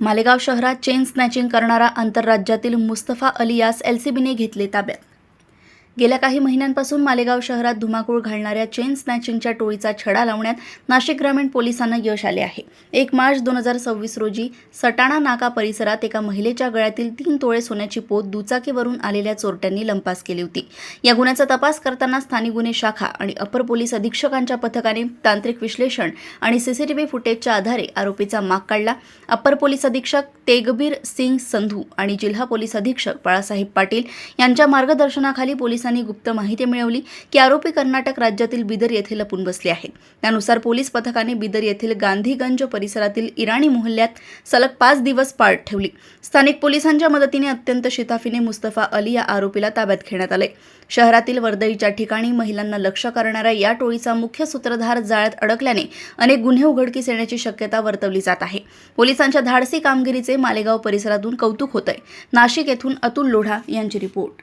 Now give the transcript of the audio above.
मालेगाव शहरात chain snatching करणारा आंतरराज्यातील Mustafa alias एलसीबीने घेतले ताब्यात। गेल्या काही महिन्यांपासून मालेगाव शहरात धुमाकूळ घालणाऱ्या चेन स्नॅचिंगच्या टोळीचा छडा लावण्यात नाशिक ग्रामीण पोलिसांना यश आले आहे। 1 मार्च 2026 रोजी सटाणा नाका परिसरात एका महिलेच्या गळ्यातील 3 तोळे सोन्याची पोत दुचाकीवरून आलेल्या चोरट्यांनी लंपास केली होती। या गुन्ह्याचा तपास करताना स्थानिक गुन्हे शाखा आणि अपर पोलीस अधीक्षकांच्या पथकाने तांत्रिक विश्लेषण आणि सीसीटीव्ही फुटेजच्या आधारे आरोपीचा माग काढला। अपर पोलीस अधीक्षक तेगबीर सिंग संधू आणि जिल्हा पोलीस अधीक्षक बाळासाहेब पाटील यांच्या मार्गदर्शनाखाली पोलिसांनी गुप्त माहिती मिळवली की आरोपी कर्नाटक राज्यातील बिदर येथे लपून बसले आहेत। त्यानुसार पोलीस पथकाने बिदर येथील गांधीगंज परिसरातील इराणी मोहल्ल्यात सलग 5 दिवस पाळत ठेवली। स्थानिक पोलिसांच्या मदतीने अत्यंत शिताफीने मुस्तफा अली या आरोपीला ताब्यात घेण्यात आले। शहरातील वर्दळीच्या ठिकाणी महिलांना लक्ष्य करणाऱ्या या टोळीचा मुख्य सूत्रधार जाळ्यात अडकल्याने अनेक गुन्हे उघडकीस येण्याची शक्यता वर्तवली जात आहे। पोलिसांच्या धाडसी कामगिरीचे मालेगाव परिसरातून कौतुक होत आहे। नाशिक येथून अतुल लोढा यांची रिपोर्ट।